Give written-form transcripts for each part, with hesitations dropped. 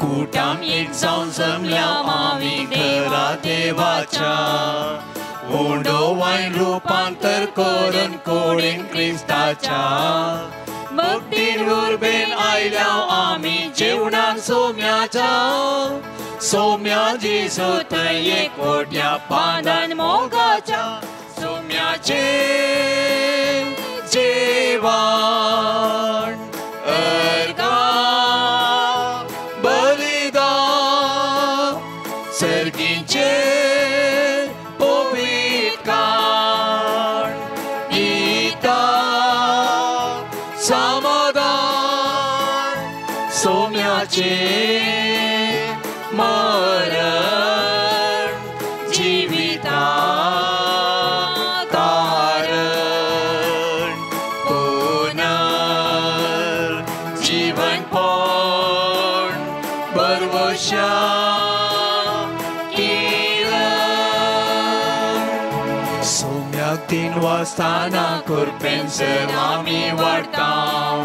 कुटाम एक जाऊन जमल्या आम्ही घरा देवाच्या ओंडो वाईन रूपांतर करून कोडीन क्रिस्ताच्या भक्तीन उर्बेन आयल्या आम्ही जेवणाक सोम्याच्या सोम्या जेजू थंय एकवट्या पानान मोगाच्या सोम्याचे जेवण अर्गा बलिदान सर्गीचे पवित्रकाण गीता समाधान सोम्याचे मरण जीविता तारण पुनर् जीवनपण बरवशा सोम्याक 3 वाजताना कुरपेंसर आमी वाडटाव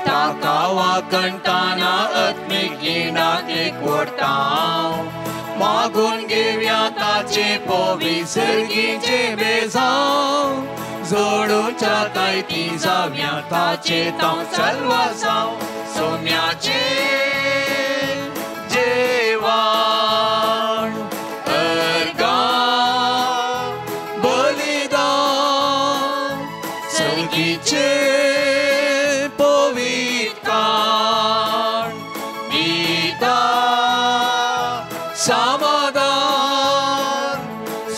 ताका वाकणटाना आत्मीक गिणाक एकवटाव मागून घेवया ताचे पवित्रगीचे बेजाव जोडूच्या कायती जावया ताचे ताव चलवासाव सोम्याचे जेवण अर्गा बलिदान सर्गीचे पवित्रकाण गीता समाधान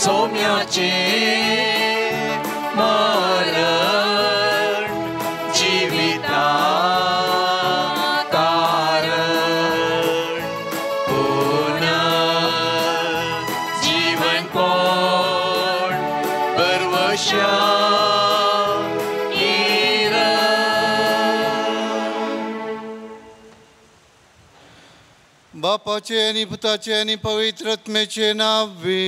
सोम्याचे मरण जीविता तारण पुनर् जीवनपण बरवशा बापाचे आणि पुताचे आणि पवित्र आत्म्याचे नावे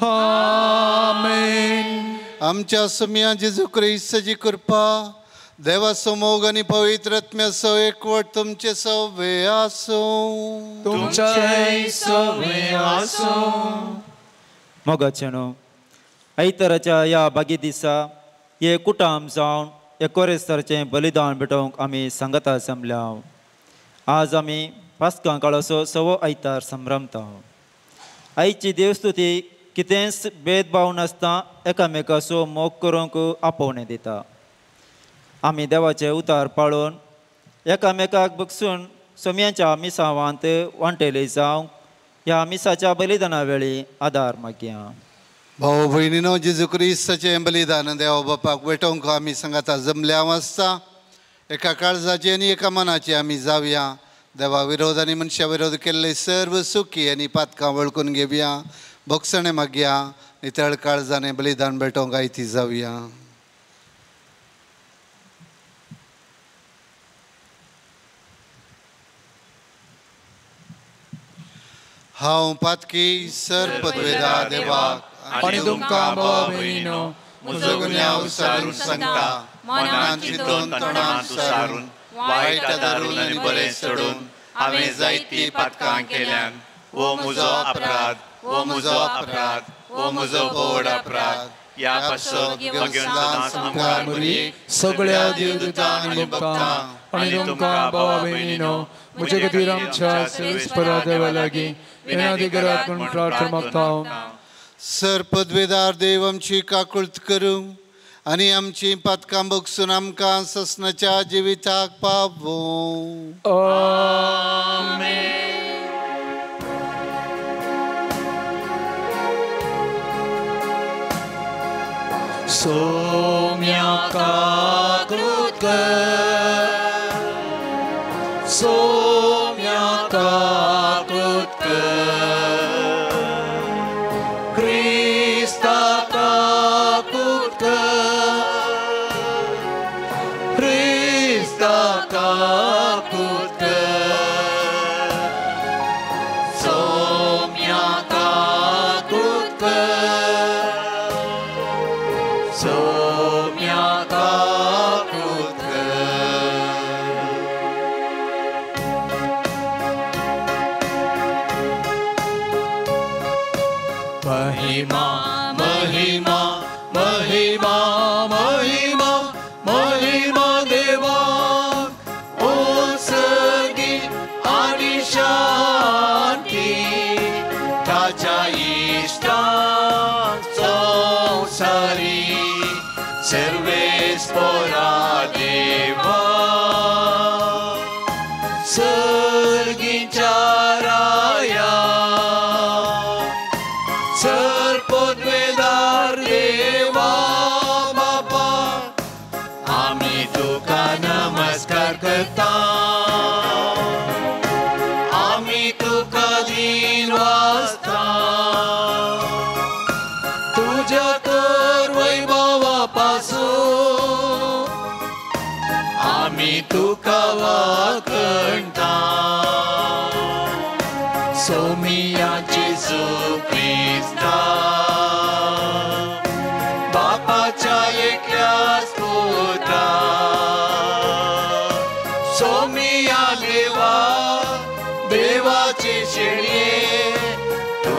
आमेन. आमच्या सम्या जेजू ख्रिस्ताची कृपा देवाचो मोग आणि पवित्र आत्म्याचो एकवट तुमचे सवे आसो. तुमचे सवे आसो. मोगाचेनो आयताराच्या या बागी दिसा हे कुटाम जावन एकोरेस्तारचें बलिदान भेटोवंक आमी सांगता जमल्या. आज आमी पास्कां काळाचो सवो आयतार संभ्रमता. आयची देवस्तुती कितेंच भेदभाव नासता एकामेकाचो मोग करूंक आपोवणें दिता. आमी देवाचे उतार पाळून एकामेकाक बगसून सोम्याच्या मिसावांत वांटेली जावंक ह्या मिसाच्या बलिदाना वेळी आदार मागया. भाऊ भयणीनो, जेजू ख्रिस्ताचें बलिदान देवा बापाक भेटोवंक आमी सांगता जमल्या आसता. एका काळजाची आनी एका मनाची आमी जावया. देवा विरोध आनी मनशा विरोध केल्ले सर्व सुखी आनी पातकां वळखून घेवया. भोगसणे मागया. नितळ काळजाने बलिदान भेटोवंक आयती जावया. हांव पातकी सर पदवेदार देवाक आनी तुमकां भाव भयणीनो म्हजो गुन्यांव विसारून सांगता. मनान चिंतून तोंडान सुसारून वायट दारून आनी बरें सोडून हांवें जायती पातकां केल्यान. वो म्हजो अपराध, वो म्हजो अपराध, वो म्हजो व्हड अपराध. ह्या पासो घेवन संस्कार बरी सगळ्या देवदूतां आनी भक्तां आनी तुमकां भाव भयणीनो म्हजे खातीर आमच्या सर्वेस्परा देवा लागीं विनंती म्हूण प्रार्थना मागता. सर पदवेदार देव आमची काकुळट करूं आनी आमची पातकां बगसून आमकां ससनाच्या जिविताक पावो. आमेन. सोम्याका कृत कर, सोम्याका कृत कर, ख्रिस्ताका कृत कर, ख्रिस्ताका कृत कर, सोम्याका कृत कर, सोम्याका कृत कर. Mari, Servespora Deva, Sergincha Raya, Serpodvedar Deva Bapa, आम्ही तुका नमस्कार करता, आम्ही तुका दिन वाजता, तुझ्या तर वैभवापासून आम्ही तुका वाकणता. सोमिया जेजू ख्रिस्ता, बापाच्या एकल्याच पुत्रा, सोमिया देवा, देवाचे शेळये, तू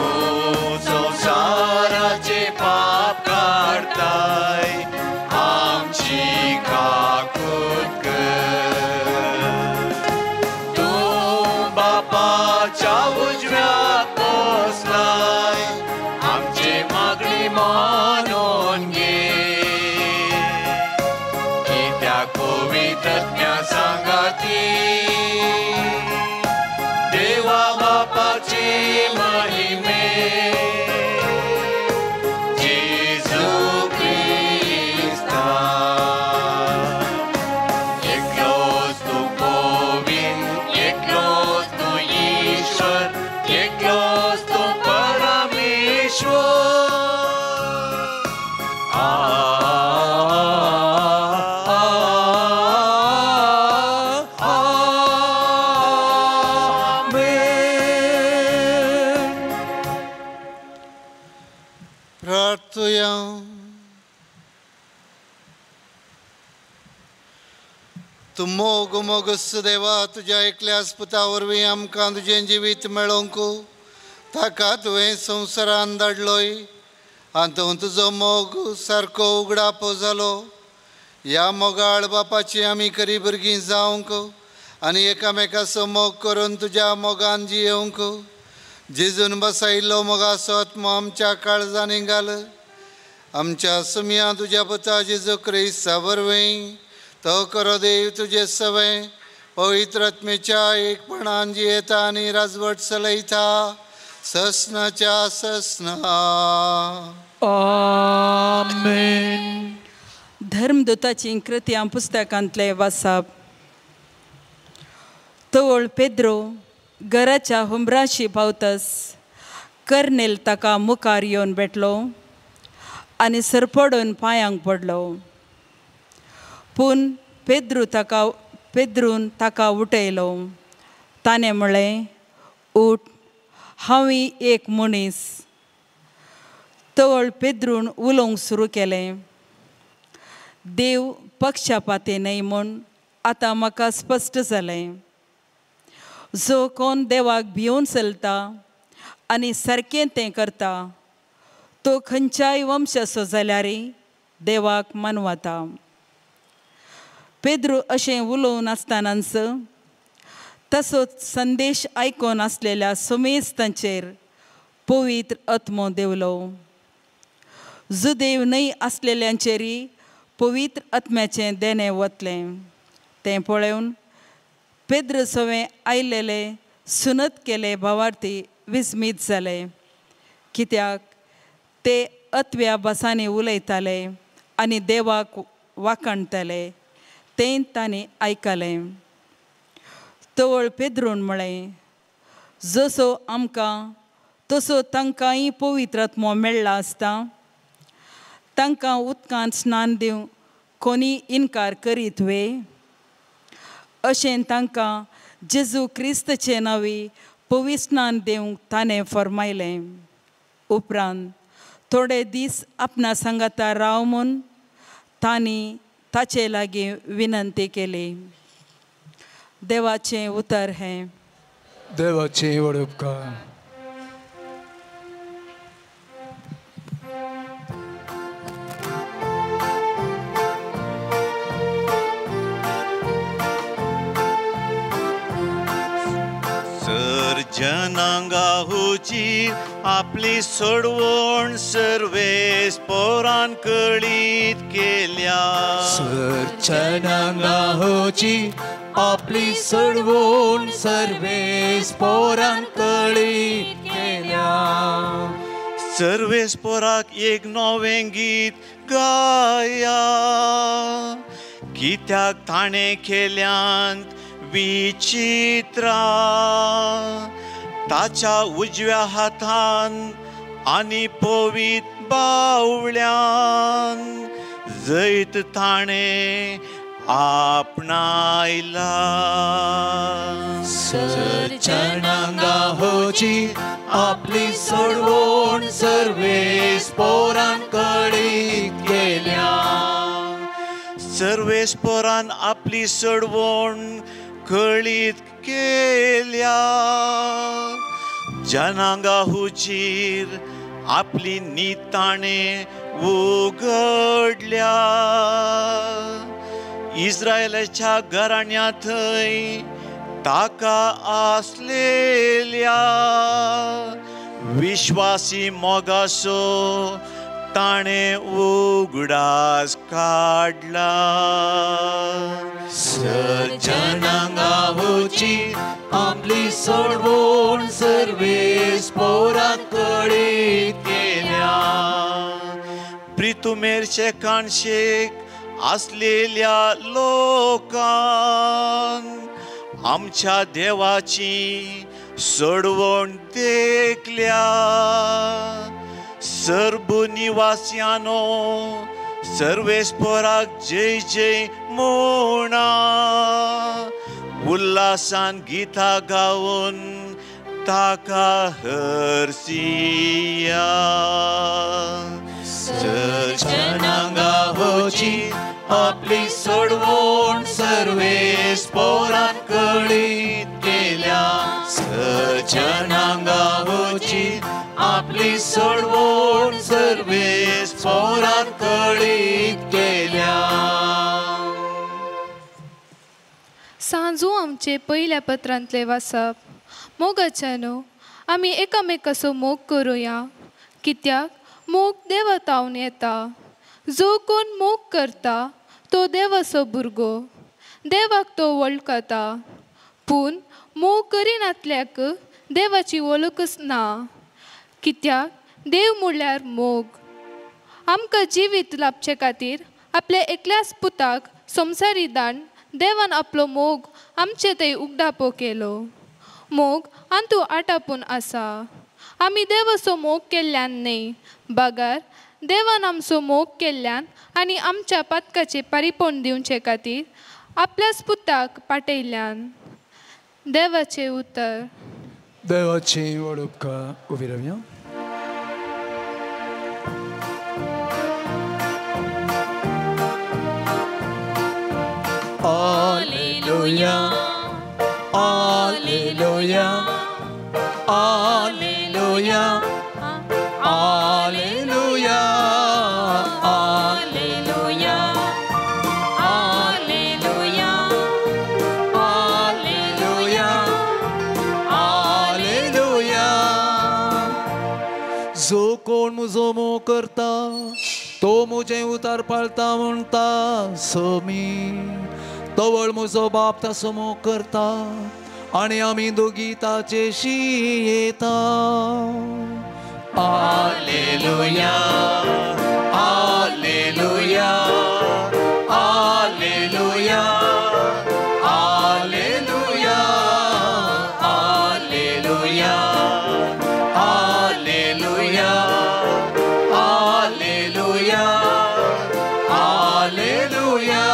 संसाराचे पाप काढताय, आमची काकूत कर. तू बापाच्या उजव्या बसलाय, आमचे मागणी मानून घे. की त्या पवित्रज्ञा सांगाती देवा बापाची महिमे, जेजू ख्रिस्ता. एकलोच तू गोविंद, एकलोच तू ईश्वर, एकलोच तू परमेश्वर. प्रार्थूया. तू मोग मोगस देवा, तुझ्या एकल्याच पुतावरवीं आमकां तुजें जिवीत मेळोवंक ताका तुवें संवसारान धाडलोय. आतां तुजो मोग सारको उगडापो जालो. ह्या मोगाळ बापाची आमी खरी भुरगीं जावंक आनी एकामेकाचो मोग करून तुज्या मोगान जियोंक जेजून बसयल्लो मोगाचो आत्मो आमच्या काळजांनी घाल. आमच्या सुमया तुज्या पुता जेजू ख्रिस्ता वरवीं तो करो देव तुजे सवे पवित्र आत्मेच्या एकपणान जियेता आनी राजवट चलयता ससनाच्या ससना. आमेन. धर्मदूताची कृत्यां पुस्तकांतले वाचप. तवळ पेद्रो घराच्या हुंबराशी पावतस कर्नेल ताका मुखार येवन भेटलो आनी सरपडून पांयांक पडलो. पूण पेद्रून ताका उठयलो. ताणें म्हळें, उठ, हांवूय एक मनीस. तवळ पेद्रून उलोवंक सुरू केलें. देव पक्षपाती न्हय म्हूण आतां म्हाका स्पश्ट जालें. जो कोण देवाक भिवून चलता आनी सारकें तें करता तो खंयच्याय वंशाचो जाल्यारय देवाक मानवता. पेद्रू अशें उलोवन आसतनाच तसोच संदेश आयकोन आसलेल्या समेस्तांचेर पवित्र आत्मो देवलो. जुदेव न्हय आसलेल्यांचेरय पवित्र आत्म्याचें देणें वतलें. तें पळोवन पेद्र सवें आयिल्ले सुनत केले भावार्थी विस्मीत जाले, कित्याक ते अतव्या भासांनी उलयताले आनी देवाक वाखणताले तें तांणी आयकलें. तवळ पेद्रून म्हळें, जसो आमकां तसो तांकांय पवित्र आत्मो मेळ्ळा आसता, तांकां उदकांत स्नान दिवंक कोणी इन्कार करीत वे. अशें तांकां जेजू क्रिस्तचे नांवी पवित्र स्नान दिवंक ताणें फरमायलें. उपरांत थोडे दीस आपणा सांगाता राव म्हूण तांणी ताचे लागीं विनंती केली. देवाचें उतर हें. देवाची व्हड उपकार. सर्जनांगा हुची आपली सोडवण सर्वेस पोरान कळीत केल्या. सर्चनांगा होची आपली सोडवून सर्वेस पोरान कळीत केल्या. सर्वेस पोराक एक नवें गीत गाया, कित्याक ताणें केल्यांत विचित्रा. ताच्या उजव्या हातान आनी पवित बावळ्यान जैत ताणें आपणायला. सर्चनांगा होची आपली सोडवून सर्वेस पोरान कळीत केल्या. सर्वेस पोरान आपली सोडवण कळीत केल्या. जनांगाहुचीर आपली निताणे उगडल्या. इस्रायलाच्या घराण्या थंय ताका आसलेल्या विश्वासी मोगासो ताणे उगडास काढला. सर्जनांगाची आपली सोडवून सर्वेस पोरान कळीत केल्या. प्रितुमेरचे काणशेक असलेल्या लोकांन आमच्या देवाची सोडवण देखल्या. सर्व निवासियानो सर्वेस पोराक जय जय म्हणा. उल्हासान गीता गावन ताका हरसिया. सर्जनांगाची आपली सोडवण सर्वेस पोरान कळीत केल्या. सर्जनांगाची आपली सोडवण सर्वेस पोरान कळीत केल्या. सांजू आमचे पयल्या पत्रांतले वाचप. मोगाच्यानो आमी एकामेकाचो मोग करुया, कित्याक मोग देवतावन येता. जो कोण मोग करता तो देवाचो भुरगो, देवाक तो वळखता. पूण मोग करिनातल्याक देवाची वळखच ना, कित्याक देव म्हणल्यार मोग. आमकां जिवीत लाभचे खातीर आपल्या एकल्याच पुताक संवसारी दान देवान आपलो मोग आमचे थंय उगडापो केलो. मोग आंतू आटापून आसा. आमी देवाचो मोग केल्ल्यान न्ही, बागार देवान आमचो मोग केल्ल्यान आनी आमच्या पातकाचे पारिपण दिवचे खातीर आपल्याच पुताक पाठयल्यान. देवाचे उतर. देवाची वडुपकार. उबी रावया. Alleluia, Alleluia, Alleluia, Alleluia, Alleluia, Alleluia, Alleluia, Alleluia. जो कोण मुजो मोग करता तो मुझे उतार पाळता म्हणटा सोमी. तवळ म्हजो बाप ताचो मोग करता आनी आमी दोगी ताचेशी येता. Alleluia, Alleluia, Alleluia, Alleluia, Alleluia, Alleluia, Alleluia, Alleluia.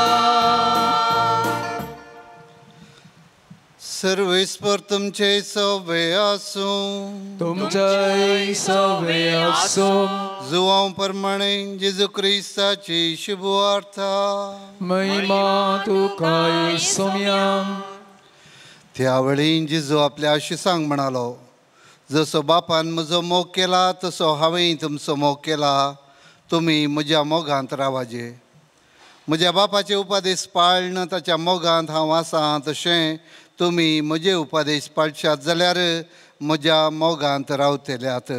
सर्वेस्पर तुमचे सवे आसूं. तुमचे सवे आसूं. जुवांव प्रमाणे जेजू क्रिस्ताची शुभवार्ता. महिमा तुका येसुया. त्या वेळी जेजू आपल्या शिसांक म्हणालो, जसो बापान म्हजो मोग केला तसो हांवें तुमचो मोग केला. तुमी म्हज्या मोगांत रावाजे. म्हज्या बापाचे उपादेश पाळन ताच्या मोगांत हांव आसां, तशें तुमी म्हजे उपादेश पाळशात जाल्यार म्हज्या मोगांत रावतल्यात.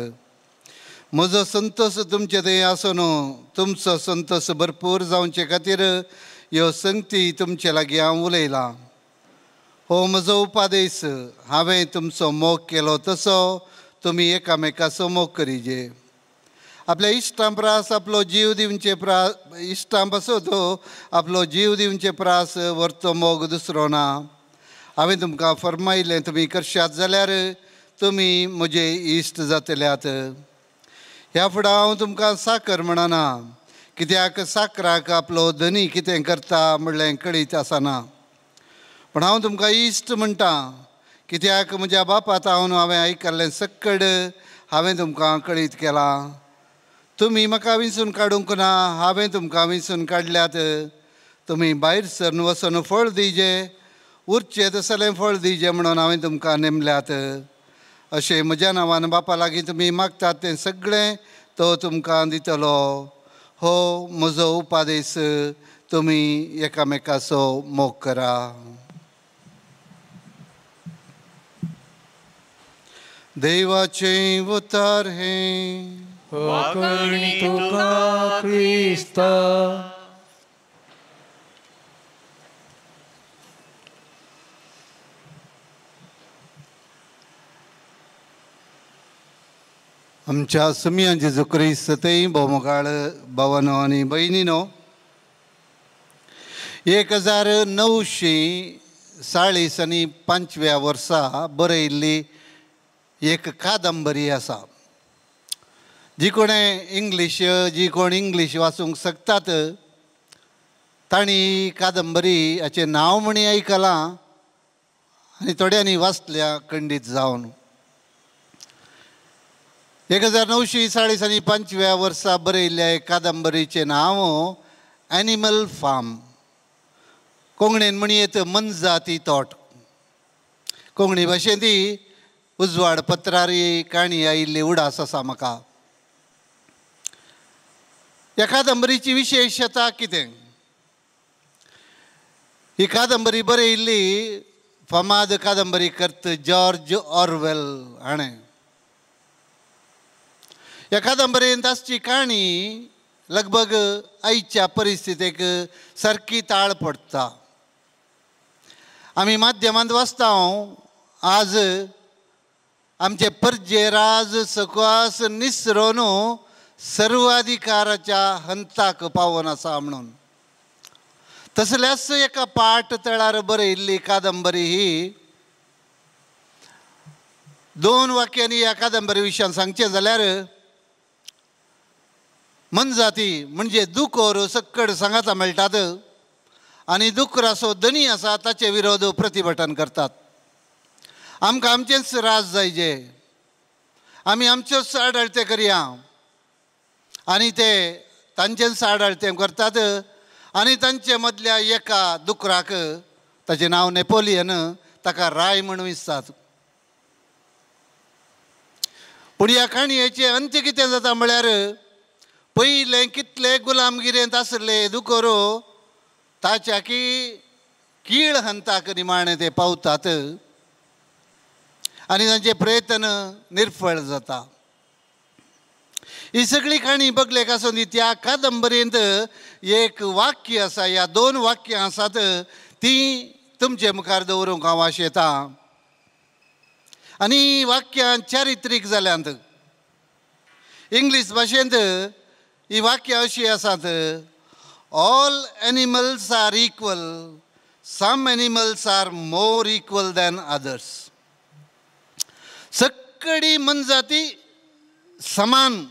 म्हजो संतोश तुमचे थंय आसून तुमचो संतोश भरपूर जावचे खातीर ह्यो संगती तुमचे लागीं हांव उलयलां. हो म्हजो उपादेश. हांवें तुमचो मोग केलो तसो तुमी एकामेकाचो मोग करीजे. आपल्या इश्टां प्रास आपलो जीव दिवचे इश्टां पासो तो आपलो जीव दिवचे प्रास व्हरचो मोग दुसरो ना. हांवें तुमकां फरमायलें तुमी करशात जाल्यार तुमी म्हजे इश्ट जातल्यात. ह्या फुडें हांव तुमकां साकर म्हणना, कित्याक साकराक आपलो धनी कितें करता म्हणलें कळीत आसना. पण हांव तुमकां इश्ट म्हणटा, कित्याक म्हज्या बापातावन हांवें आयकल्लें सक्कड हांवें तुमकां कळीत केलां. तुमी म्हाका विंचून काडूंक ना, हांवें तुमकां विंचून काडल्यात. तुमी भायर सरून वचून फळ दिजे, उरचें तसलें फळ दिजे म्हणून हांवें तुमकां नेमल्यात. अशें म्हज्या नांवान बापा लागीं तुमी मागतात तें सगळें तो तुमकां दितलो. हो म्हजो उपादेश. तुमी एकामेकाचो मोग करा. देवाचें उतर हें वाकणी तुका क्रिस्ता. आमच्या सुमिया जेजू क्रिस्त तें भोवमोगाळ भावानो आनी भयणीनो, 1945 वर्सा बरयल्ली एक कादंबरी आसा. जी कोण इंग्लीश वाचूंक शकतात तांणी कादंबरी हाचें नांव म्हणी आयकलां आनी थोड्यांनी वाचल्या खंडीत जावन. 1945 वर्सा बरयल्ल्या एक कादंबरीचें नांव एनिमल फार्म. कोंकणीन म्हणयत मनजाती तोट. कोंकणी भाशेन ती उजवाड पत्रारी काणी आयिल्ली उडास आसा म्हाका. ह्या कादंबरीची विशेशता कितें? ही कादंबरी बरयल्ली फामाद कादंबरीकर्त जॉर्ज ऑरवेल हाणें. ह्या कादंबरेंत आसची काणी लगभग आयच्या परिस्थितीक सारकी ताळ पडटा. आमी माध्यमांत वाचता आज आमचे परजे राज सकवास निसरोन सर्वाधिकाराच्या हंताक पावोन आसा म्हणून. तसल्याच एका पाट तळार बरयल्ली कादंबरी ही. 2 वाक्यांनी ह्या कादंबरी विशयान सांगचें जाल्यार मनजाती म्हणजे दुकोर सक्कड सांगाता मेळटात आनी दुकराचो धनी आसा ताचे विरोध प्रतिभटन करतात. आमकां आमचेंच राज जायजे, आमी आमच्योच आडाळते करया आनी ते तांचेंच आडाळतें करतात. आनी तांचे मदल्या एका दुकराक, ताचें नांव नेपोलियन, ताका राय म्हणून विसतात. पूण ह्या काणयेचें अंत्य कितें जाता म्हळ्यार पयलें कितले गुलामगिरेंत आसले दुकोरो ताच्या कीळ हंताक निमाणें ते पावतात आनी तांचे प्रयत्न निर्फळ जाता. ही सगळी काणी बगलेक आसून त्या कादंबरेंत एक वाक्य आसा, ह्या 2 वाक्यां आसात तीं तुमचे मुखार दवरूंक हांव आशेता. आनी वाक्यां चारित्रीक जाल्यांत. इंग्लीश भाशेंत ही वाक्यां अशीं आसात: all animals are equal, some animals are more equal than others. सक्कडी मनजाती समान,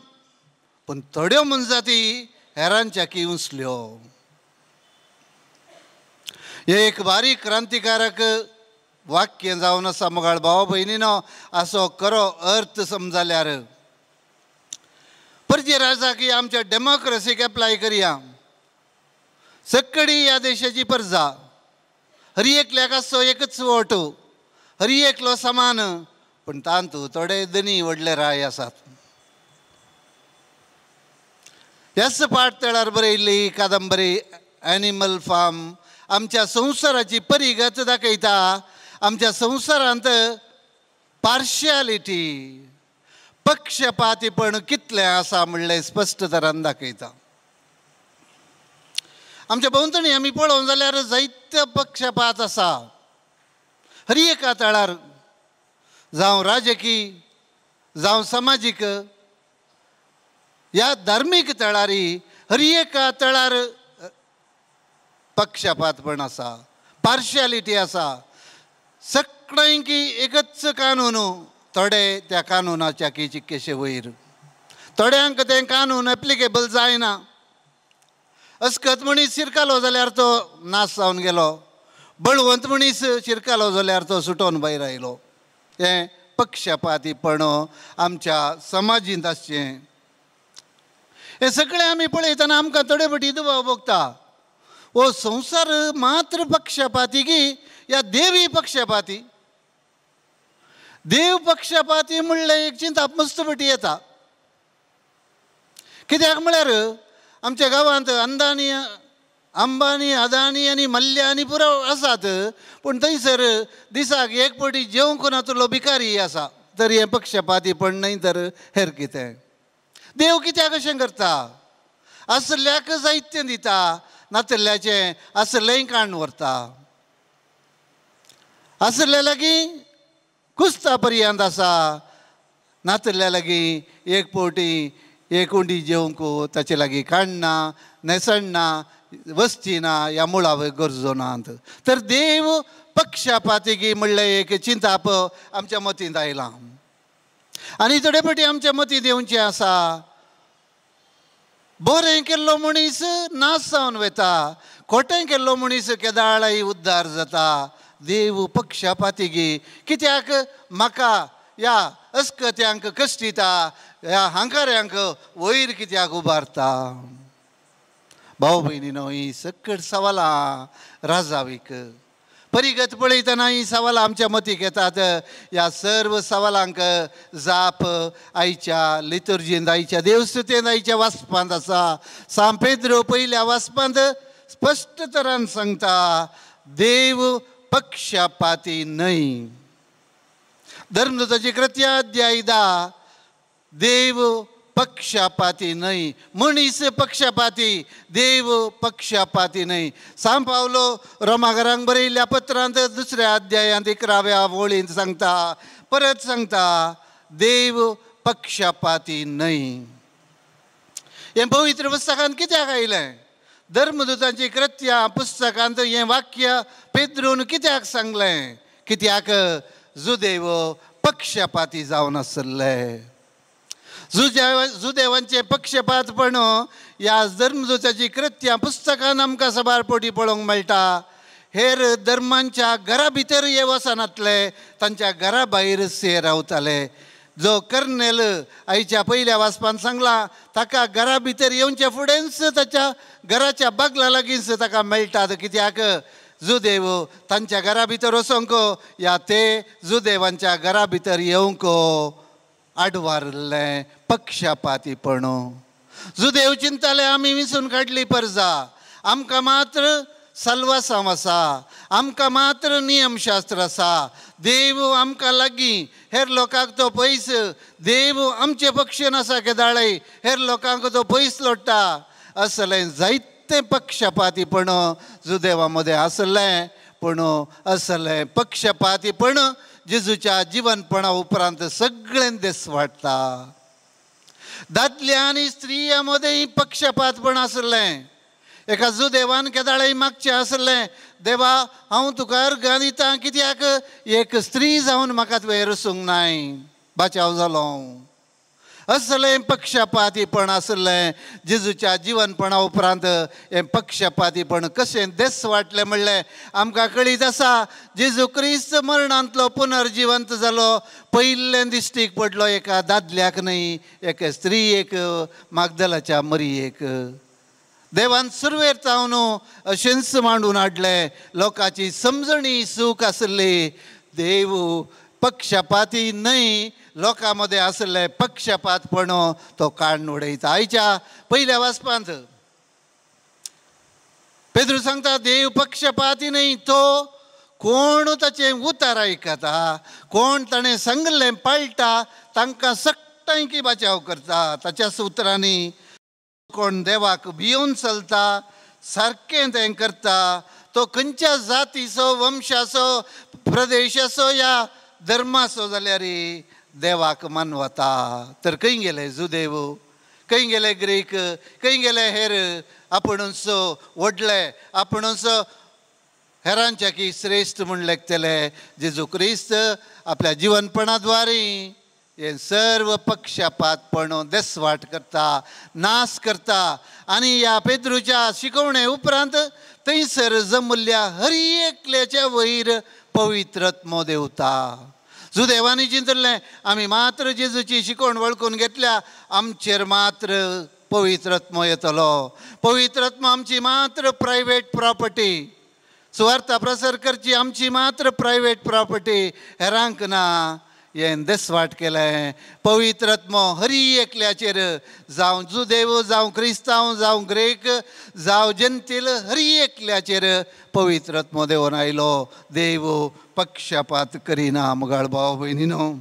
पण थोड्यो मनजाती हेरांच्या किंवसल्यो. हे एक भारी क्रांतिकारक वाक्य जावन आसा मोगाळ भावा भयणीनो. असो खरो अर्थ समजाल्यार परजे राजाक आमच्या डेमोक्रेसीक एप्लाय करया. सक्कडी ह्या देशाची प्रजा, हर एकल्याक आसचो एकच वोट, हर एकलो समान, पण तांतू थोडे धनी व्हडले राय आसात. ह्याच पाठतळार बरयल्ली कादंबरी एनिमल फार्म आमच्या संवसाराची परिगत दाखयता. आमच्या संवसारांत पार्शियालिटी पक्षपातीपण कितलें आसा म्हणलें स्पश्ट तरान दाखयता. आमच्या भोंवतणी आमी पळोवंक जाल्यार जायते पक्षपात आसा. हर एका तळार जावं राजकीय जावं सामाजीक ह्या धार्मीक तळारी हर एका तळार पक्षपातपण आसा, पार्शियालिटी आसा. सगळ्यांकी एकच कानून, थोडे त्या कानुनाच्या चिक्केशे वयर, थोड्यांक तें कानून एप्लिकेबल जायना. अस्कत मनीस शिरकालो जाल्यार तो नाश जावन गेलो, बळवंत मनीस शिरकालो जाल्यार तो सुटोवन भायर आयलो. हें पक्षपातीपण आमच्या समाजींत आसचें. हे सगळें आमी पळयतना आमकां थोडे फावटी दुबाव भोगता. हो संवसार मात्र पक्षपाती की या देवी पक्षपाती? देव पक्षपाती म्हणलें एक चिंता मस्त फावटी येता. कित्याक म्हळ्यार आमच्या गांवांत अंबानी अदानी आनी मल्ल्यानी पुरो आसात, पूण थंयसर दिसाक एक फावटी जेवंक नातलो भिकारी आसा. तरी हें पक्षपातीपण न्हय तर हेर कितें? देव कित्याक अशें करता? आसल्याक जायतें दिता, नासल्याचें आसलेंय काण व्हरता. आसले लागीं कुस्ता पर्यंत आसा, नासल्या लागीं एक फावटी एक उंडी जेवंक ताचे लागीं काडना, न्हेसणना, वस्ती ना, ह्या मुळाव्यो गरजो नात. तर देव पक्षपाती म्हणलें एक चिंताप आमच्या मतींत आयलां. आनी थोडे फावटी आमच्या मतींत येवचें आसा, बरें केल्लो मनीस नाश जावन वता, खोटें केल्लो मनीस केदाळाय उद्धार जाता. देव पक्षपाती कित्याक म्हाका ह्या अस्कत्यांक कश्टिता, ह्या हांकाऱ्यांक वयर कित्याक उबारता? भाव भयणीनो, ही सकट सवालां राजावीक. परिगत पळयतना ही सवालां आमच्या मतीक येतात. ह्या सर्व सवालांक जाप आयच्या लितुर्जींत, आयच्या देवस्तुतेंत, आयच्या वाचपांत आसा. सांत पेद्रो पयल्या वाचपांत स्पश्ट तरान सांगता, देव पक्षपाती न्हय. धर्मदूताची कृत्या अध्याय 10, देव पक्षपाती न्हय. मनीस पक्षपाती, देव पक्षपाती न्हय. सांत पावलो रोमाकारांक बरयल्ल्या पत्रांत 2 अध्यायांत 11व्या वळींत सांगता, परत सांगता, देव पक्षपाती न्हय. हें पवित्र पुस्तकांत कित्याक आयलें? धर्मदूतांची कृत्या पुस्तकांत हें वाक्य पेद्रोन कित्याक सांगलें? कित्याक जुदेव पक्षपाती जावन आसले. जुदेवांचे पक्षपातपण ह्या धर्मदूताची कृत्या पुस्तकान आमकां सबारपोटी पळोवंक मेळटा. हेर धर्मांच्या घरा भितर हे वचनातले, तांच्या घरा भायर से रावताले. जो कर्नेल आयच्या पयल्या वाचपान सांगला, ताका घरा भितर येवचे फुडेंच ताच्या घराच्या बागला लागींच ताका मेळटात. कित्याक जुदेव तांच्या घरा भितर वचोंक या ते जुदेवांच्या घरा भितर येवंक आडवारलें पक्षपातीपण. जुदेव चिंताले आमी विंचून काडली परजा, आमकां मात्र सल्वासांव आसा, आमकां मात्र नियमशास्त्र आसा. देव आमकां लागीं, हेर लोकांक तो पयस. देव आमचे पक्षान आसा केदाळय, हेर लोकांक तो पयस लोडटा. असलें जायतें पक्षपातीपण जुदेवा मदें आसलें. पूण असलें पक्षपातीपण जेजूच्या जिवनपणा उपरांत सगळें दिसवाडटा. दादल्या आनी स्त्रिया मदेंय पक्षपातपण आसलें. एका जुदेवान केदाळय मागचें आसलें, देवा हांव तुका अर्घ दितां, कित्याक एक स्त्री जावन म्हाका तुवें रसूंक नाय, बाचाव जालो. असलें पक्षपातीपण आसलें. जेजूच्या जिवनपणा उपरांत हें पक्षपातीपण कशें दिसवाडलें म्हणलें आमकां कळीत आसा. जेजू क्रिस्त मरणांतलो पुनर्जिवंत जालो, पयलें दिश्टीक पडलो एका दादल्याक न्हय, एका स्त्रीयेक, मागदलाच्या मरियेक. देवान सुरवेर जावन अशेंच मांडून हाडलें. लोकांची समजणी सूख आसली. देव पक्षपाती न्हय, लोकां मदें आसले पक्षपातपण तो काडून उडयता. आयच्या पयल्या वाचपांत पेद्रू सांगता, देव पक्षपाती न्हय, तो कोण ताचें उतार आयकता, कोण ताणें सांगलें पाळटा तांकां सक्टांकी बचाव करता. ताच्याच उतरांनी कोण देवाक भियोन चलता, सारकें तें करता, तो खंयच्या जातीचो, वंशाचो, प्रदेशाचो या धर्माचो जाल्यार देवाक मानवता. तर खंय गेले जुदेव, खंय गेले ग्रीक, खंय गेले हेर आपुणूच व्हडले, आपुणूच हेरांच्या की श्रेश्ठ म्हूण लेखतले. जेजू क्रिस्त आपल्या जिवनपणाद्वारे हे सर्व पक्षपातपण देसवाट करता, नाश करता. आनी ह्या पेद्रूच्या शिकवणे उपरांत थंयसर जमल्ल्या हर एकल्याच्या वयर पवित्रत्म देवता. जुदेवानी चिंतलें आमी मात्र जेजूची शिकवण वळखून घेतल्या, आमचेर मात्र पवित्रत्म येतलो. पवित्रत्म आमची मात्र प्रायवेट प्रॉपर्टी, सुवार्ता प्रसार करची आमची मात्र प्रायवेट प्रॉपर्टी, हेरांक ना. हें देसवाट केलें. पवित्रत्म हर एकल्याचेर, जावं जुदेव, जावं क्रिस्तांव, जावं ग्रीक, जावं जंतील, हर एकल्याचेर पवित्रत्म देवन आयलो. देव पक्षपात करिना. मुगाळ भाव भयणीनो,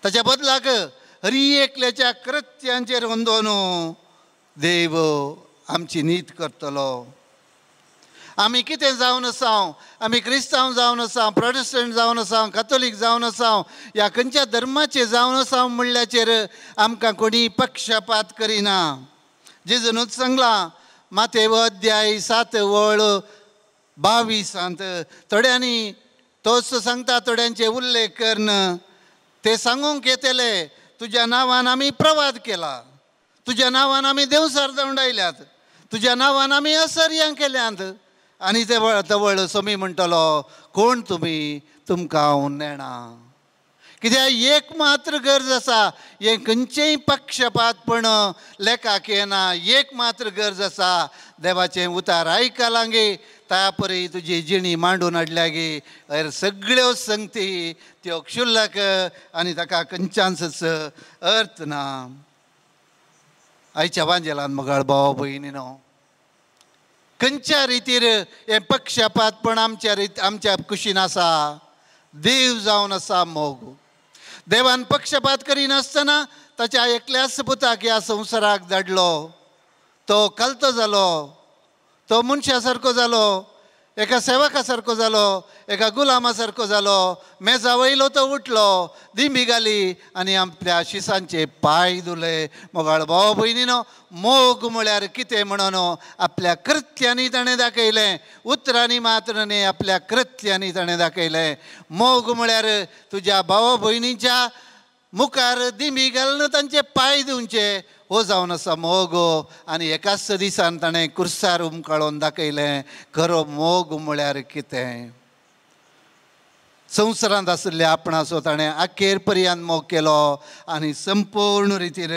ताच्या बदलाक हर एकल्याच्या कृत्यांचेर वंदोन देव आमची नीत करतलो. आमी कितें जावन आसां, आमी क्रिस्तांव जावन आसां, प्रोटेस्टंट जावन आसां, कॅथोलीक जावन आसां, या खंयच्या धर्माचे जावन आसां म्हणल्याचेर आमकां कोणी पक्षपात करिना. जेजूनूच सांगलां मातेव अध्याय 7:22 थोड्यांनी तोच सांगता, थोड्यांचे उल्लेख करन. ते सांगूंक येतले तुज्या नांवान आमी प्रवाद केला, तुज्या नांवान आमी देवसार दंडायल्यात, तुज्या नांवान आमी असर्यां केल्यांत. आनी ते तवळ सोमी म्हणटलो कोण तुमी, तुमकां हांव नेणा. कित्याक एक मात्र गरज आसा, हे खंयचेय पक्षपातपण लेखाक येना. एक मात्र गरज आसा, देवाचें उतार आयका लागी, त्या परी तुजी जिणी मांडून हाडल्या गे. हेर सगळ्यो संगती त्यो क्षुल्लक आनी ताका खंयच्याच अर्थ ना. आयच्या वांजेलान मुगाळ भाव भयणीनो, खंयच्या रितीर हे पक्षपातपण आमच्या कुशीन आसा. देव जावन आसा मोग. देवान पक्षपात करिनासतना ताच्या एकल्याच पुताक ह्या संवसाराक धाडलो. तो कालतो जालो, तो मनशा सारको जालो, एका सेवका सारको जालो, एका गुलामा सारको जालो. मेजा वयलो तो उठलो, दिंबी घाली आनी आपल्या शिसांचे पाय धुले. मोगाळ भाव भयणीनो, मोग म्हळ्यार कितें म्हणून आपल्या कृत्यांनी ताणें दाखयलें. उतरांनी मात्र न्ही, आपल्या कृत्यांनी ताणें दाखयलें. मोग म्हळ्यार तुज्या भावा भयणीच्या मुखार दिंबी घालून तांचे पाय धुवचे, हो जावन आसा मोग. आनी एकाच दिसान ताणें कुर्सार उमकाळून दाखयलें खरो मोग म्हळ्यार कितें. संवसारांत आशिल्ल्या आपणाचो ताणें आखेर पर्यंत मोग केलो आनी संपूर्ण रितीर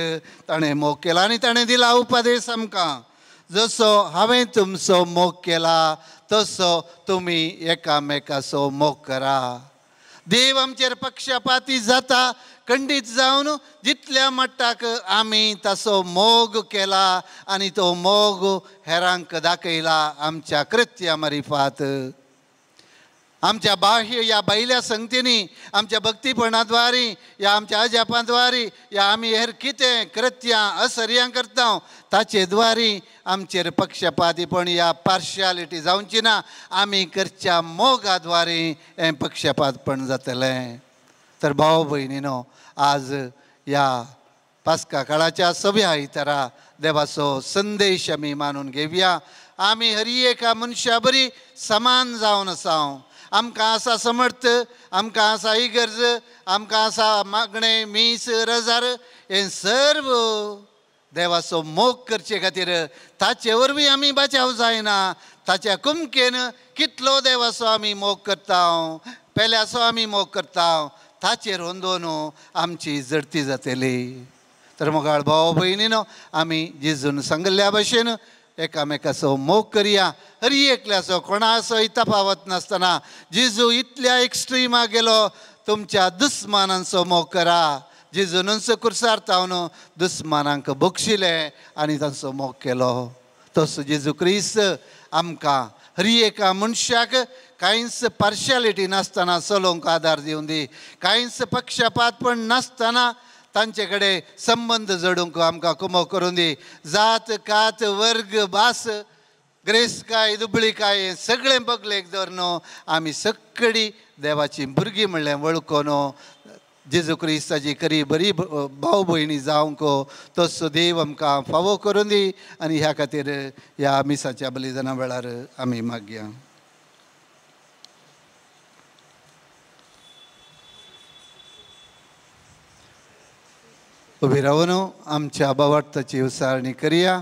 ताणें मोग केलो. आनी ताणें दिला उपदेश आमकां, जसो हांवें तुमचो मोग केला तसो तुमी एकामेकाचो मोग करा. देव आमचेर पक्षपाती जाता खंडीत जावन जितल्या मट्टाक आमी ताचो मोग केला आनी तो मोग हेरांक दाखयला आमच्या कृत्या मारिफात. आमच्या बाह्य या भायल्या संगतींनी, आमच्या भक्तीपणाद्वारे, या आमच्या अजापाद्वारे, या आमी हेर कितें कृत्यां असर्यां करता ताचे द्वारे आमचेर पक्षपातीपण या पार्शियालिटी जावची ना. आमी करच्या मोगाद्वारे हें पक्षपातपण जातलें. तर भाव भयणीनो, आज या पास्का काळाच्या सव्या आयतारा देवाचो संदेश आमी मानून घेवया. आमी हर एका मनशा बरी समान जावन आसा. आमकां आसा समर्थ, आमकां आसा इगर्ज, आमकां आसा मागणें, मीस, रजार, हें सर्व देवाचो मोग करचे खातीर ताचे वरवीं आमी बचाव जायना. ताच्या कुमकेन कितलो देवाचो आमी मोग करता, पेल्याचो आमी मोग करता, ताचेर वंदोन आमची जडती जातली. तर मोगाळ भाव भयणीनो, आमी जेजून सांगल्या भशेन एकामेकाचो मोग करया. हर एकल्याचो कोणाचोय तफावत नासतना. जेजू इतल्या एक्स्ट्रिमाक गेलो, तुमच्या दुस्मानांचो मोग करा. जेजूनच कुर्सार तावन दुस्मानांक बक्षिले आनी तांचो मोग केलो. तसो जेजू क्रिस्त आमकां हरी एका मनशाक कांयच पार्शियलिटी नासतना चलोवंक आदार दिवन दी, कांयच पक्षपातपण नासतना तांचे कडेन संबंद जोडूंक आमकां कुमो करून दी. जात कात वर्ग भास ग्रेस काय दुबळी काय हें सगळें बगलेक धरून आमी सगळीं देवाची भुरगीं म्हणलें वळखून जेजू क्रिस्ताची खरी बरी भाव भयणी जावंक तसो देव आमकां फावो करून दी. आनी ह्या खातीर ह्या मिसाच्या बलिदाना वेळार आमी मागया. उबी रावन आमच्या भावार्थाची उसारणी करया.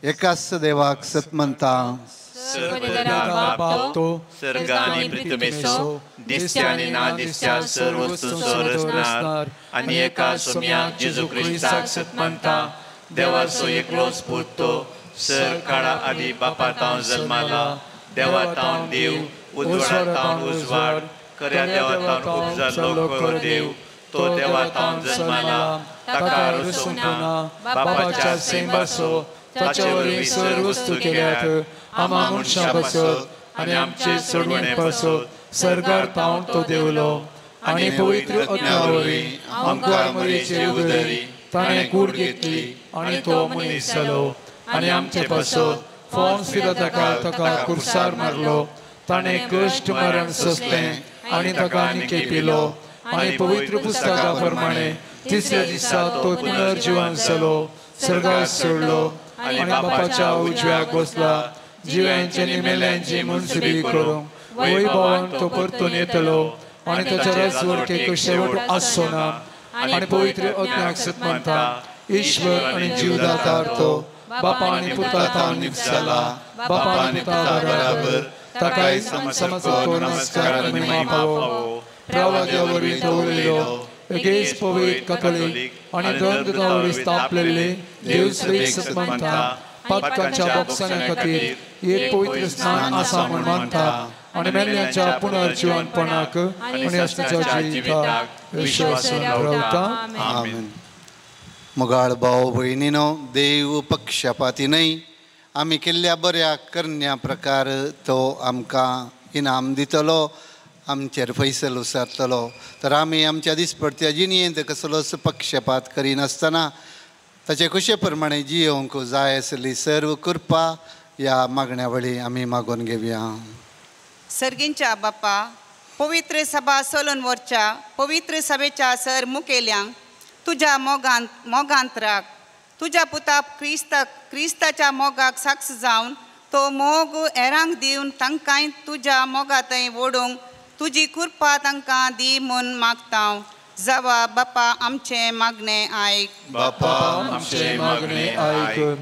एकाच देवाक सत म्हणटा, बापतो सर्ग आनी पृथ्वीचो दिसत्या आनी ना दिसत्या सर्व वस्तूंचो रचणार आनी एका सोम्याक जेजू क्रिस्ताक सत म्हणटा. देवाचो एकलोच पुतो सर काळा आदी बापा तावन जल्माला. देवा तावन देव, उजवाडा तावन उजवाड, खऱ्या देवा तावन उपजाल्लो खरो देव. तो देवा तावन जल्माला, ताका रचूंक ना, बापाच्या सैमाचो ताचे वरवीं सर्व वस्तू केल्यात. आम्हा मनशां पासत आनी आमचे चडवणे पासत सर्गार तावन तो देवलो. आनी पवित्र आत्म्या वरवीं आमकां मरीचे उदरी ताणें कूड घेतली आनी तो मनीस जालो. आनी आमचे पासत फोन्स ताका ताका कुर्सार मारलो. ताणें कश्ट मरण सोंसलें आनी ताका निकेपिलो. आनी पवित्र पुस्तका प्रमाणे तिसऱ्या दिसा तो पुनर्जिवन जालो, सर्गाक सोडलो आनी बापाच्या उजव्याक बसला. जिव्यांचे आनी मेल्यांची मनसुबी करूंक वैभवान तो परतून येतलो. आनी ताच्या राजवटीक शेवट आसचो ना. आनी पवित्र आत्म्याक सत म्हणटा, ईश्वर आनी जीवदातार तो बापा आनी पुता तावन निप्त जाला. बापा आनी पुता बराबर ताकाय समजतो नमस्कार आनी महिमा फावो. प्रवाद्या वरवीं तो उलयलो, एकेच पवित्र कथोलीक आनी दोन दुदावरी स्थापलेले देव श्री सत म्हणटा. पातकांच्या बोगसाण्या खातीर एक पवित्र स्नान आसा म्हूण मानता. आनी मेल्यांच्या पुनर्जिवनपणाक आनी अस्तित्वाच्या जिविताक विश्वासून रावता. आमेन. मोगाळ भाव भयणीनो, देव पक्षपाती न्हय. आमी केल्ल्या बऱ्या करण्या प्रकार तो आमकां इनाम दितलो, आमचेर फैसल उसारतलो. तर आमी आमच्या दिसपडट्या जिणयेंत कसलोच पक्षपात करिनासतना ताचे कुशे प्रमाणे जियोवंक जाय आसली सर्व कृपा ह्या मागण्या वळी आमी मागून घेवया. सर्गींच्या बाप्पा, पवित्र सभा चलोवन व्हरच्या पवित्र सभेच्या सर मुखेल्यांक तुज्या मोगांत राख. तुज्या पुता क्रिस्ताच्या मोगाक साक्ष जावन तो मोग हेरांक दिवन तांकांय तुज्या मोगांतय ओडूंक तुजी कृपा तांकां दी म्हूण मागता. जावा बाप्पा आमचे मागणे आयक. बाप्पा आमचे मागणे आयक.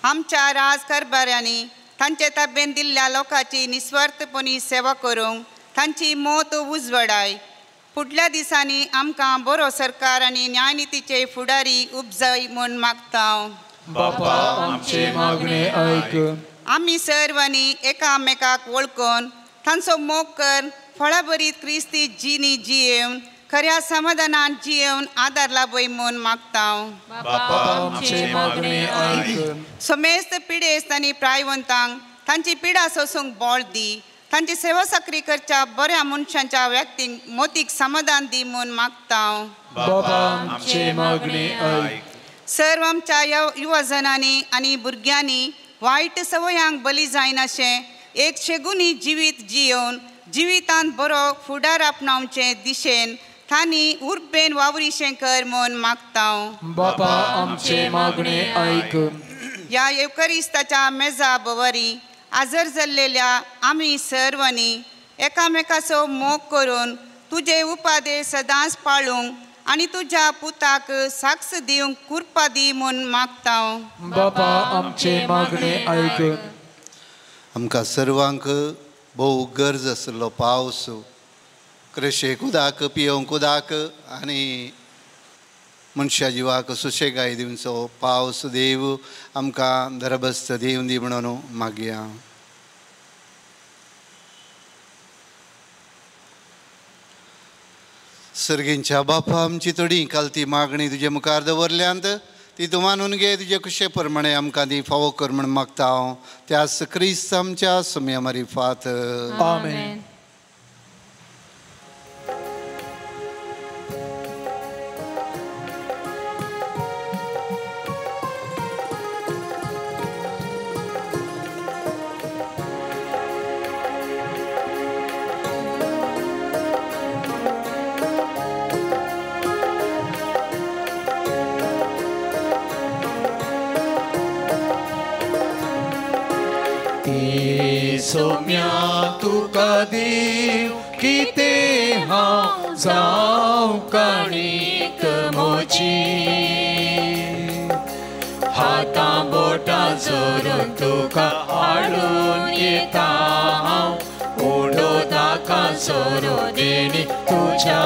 आमच्या राजकारभाऱ्यांनी तांचे ताब्यान दिल्ल्या लोकांची निस्वार्थपणी सेवा करूंक तांची मोत उजवडाय. फुडल्या दिसांनी आमकां बरो सरकार आनी न्यायनितीचे फुडारी उपजाय म्हूण मागता. बाप्पा आमचे मागणे आयक. आमी सर्वांनी एकामेकाक वळखून तांचो मोग कर फळाबरीत क्रिस्ती जिणी जियेवन खऱ्या समाधानान जियेवन आदार लाभय म्हूण मागता. बाप्पा आमचे मागणे आयक. समेस्त पिडेस्त आनी प्रायवंतांक तांची पिडा सोसूंक बोळ दी. तांची सेवा साकरी करच्या बऱ्या मनशांच्या व्यक्तींक मोतीक समाधान दी म्हूण मागता. बाप्पा आमचे मागणे आयक. सर्व आमच्या युवजनांनी आनी भुरग्यांनी वायट सवयांक बली जायनाशें एक शेगुनी जिवीत जियोवन जिवितांत बरो फुडार आपणावचे दिशेन तांणी उर्बेन वावरीशें कर म्हूण मागता. बाप्पा आमचे मागणे आयक. ह्या एवकरिस्ताच्या मेजा बवरी आजर जाल्लेल्या आमी सर्वांनी एकामेकाचो मोग करून तुजे उपादेश सदांच पाळूंक आनी तुज्या पुताक साक्ष दिवंक कृपा दी म्हूण मागता. बाप्पा आमचे मागणे आयक. आमकां सर्वांक भोव गरज आसलो पावस, कृशेक उदक पियोवंक उदक आनी मनशा जिवाक सुशेगाय दिवचो पावस देव आमकां दरबस्त दिवन दी म्हणून मागया. सर्गींच्या बापा, आमची थोडी कालती मागणी तुजे मुखार दवरल्यांत ती तूं मानून घे, तुजे कुशे प्रमाणे आमकां दी फावो कर म्हण मागता हांव. त्याच क्रिस्त आमच्या सुम्या मारी फात. आमेन. सोम्या तुका देव कितें हांव जावं काणीक मोची, हातां बोटां जोरून तुका हाडून येता हांव, उडो ताका सोरो देणी तुज्या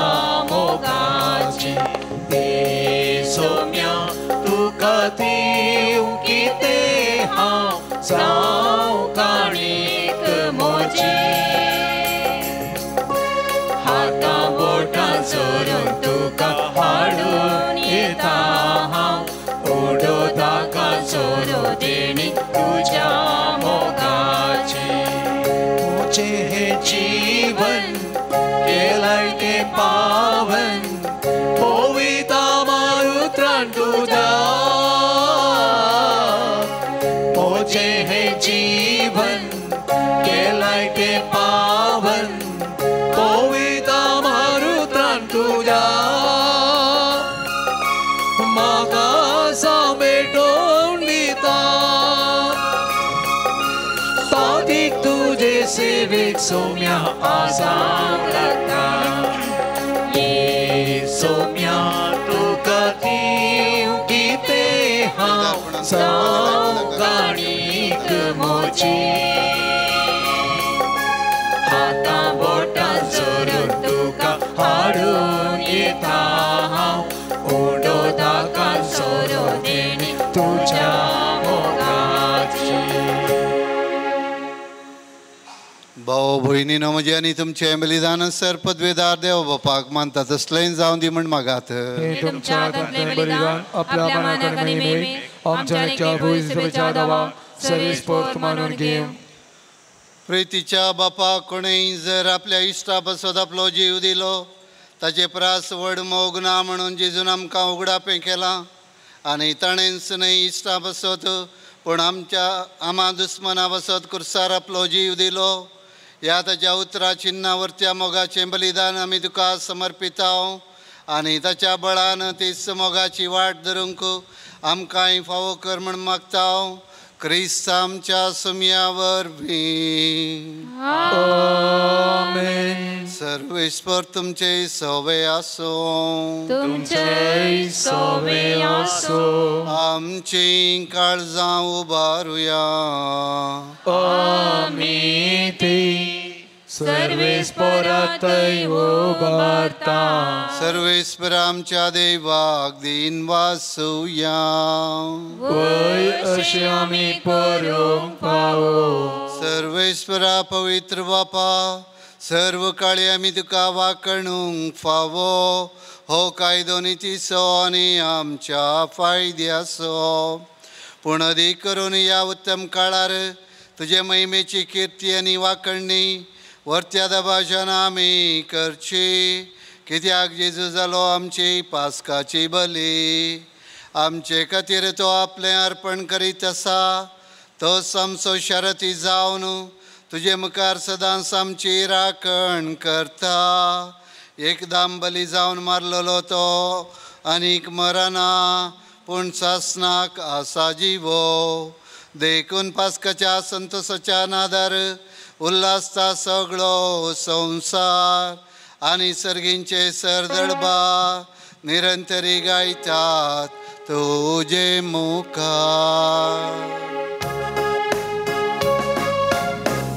मोगाची. सोम्या तुका देव कितें हांव जावं काणीक मोची, हातां बोटां जोरून तुका हाडून येता हांव, उडो ताका सोरो देणी तुज्या मोगाची. तुजें हें जीवन केलाय तें पावन, पवित्र मारुत्रान तुज्या. तुजें हें जीवन केलाय तें पावन, पवित्र मारुत्रान तुज्या. म्हाका सांबेटोवन दिता तातीक तुजे सेवेक सोम्या आसांक लागता. सोम्या तुका देव कितें हांव जावं काणीक मोची, हातां बोटां जोरून तुका हाडून येता हांव, उडो ताका सोरो देणी तुज्या मोगाची. भाव भयणीनो म्हजी आनी तुमचें बलिदान सर पदवेदार देव बापाक मानता तसलें जावं दी म्हण मागात. तुमच्या हातांतलें बलिदान आपल्या मनाक आनी नेमी आमच्या नित्य भुंयसभेच्या दावा सर्वेस्पोर्त मानून घेव. प्रितीच्या बापाक कोणेंय जर आपल्या इश्टा पासत आपलो जीव दिलो, ताचे प्रास व्हड मोग ना म्हणून जेजून आमकां उगडापें केलां. आनी ताणेंच न्हय इश्टा पासत पूण आमा दुस्मना पासत कुर्सार आपलो जीव दिलो. ह्या ताच्या उतरा चिन्नावरच्या मोगाचें बलिदान आमी तुका समर्पितांव. आनी ताच्या बळान तीच मोगाची वाट धरूंक आमकांय फावो कर म्हण मागतांव. क्रिस्त आमच्या सुम्या वरवीं. आमेन. सर्वेस्पर तुमचे सवे आसूं. तुमचे सवे आसूं. आमची काळजां उबारुया. आमी ती सर्वेस्परांतय उबारता. सर्वेस्पर आमच्या देवाक दिन वासुया. वय अशें आमी पळोवंक पावो. सर्वेस्परा पवित्र बापा, सर्व काळी आमी तुका वाकणूंक फावो. हो कायदो नितीचो आनी आमच्या फायद्याचो. पूण अदीक करून ह्या उत्तम काळार तुजे महिमेची किर्ती आनी वाकणणी वर्त्या दबाज्यान आमी करची. कित्याक जेजू जालो आमची पास्काची बली. आमचे खातीर तो आपलें अर्पण करीत आसा. तोच आमचो शारती जावन तुजे मुखार सदांच आमची राखण करता. एकदां बली जावन मारलेलो तो आनीक मरना, पूण सासनाक आसा जिवो. देखून पास्काच्या संतोशाच्या नादार उल्हासता सगळो संवसार आनी सर्गींचे सरदळबा निरंतरी गायतात तुजे मुखार.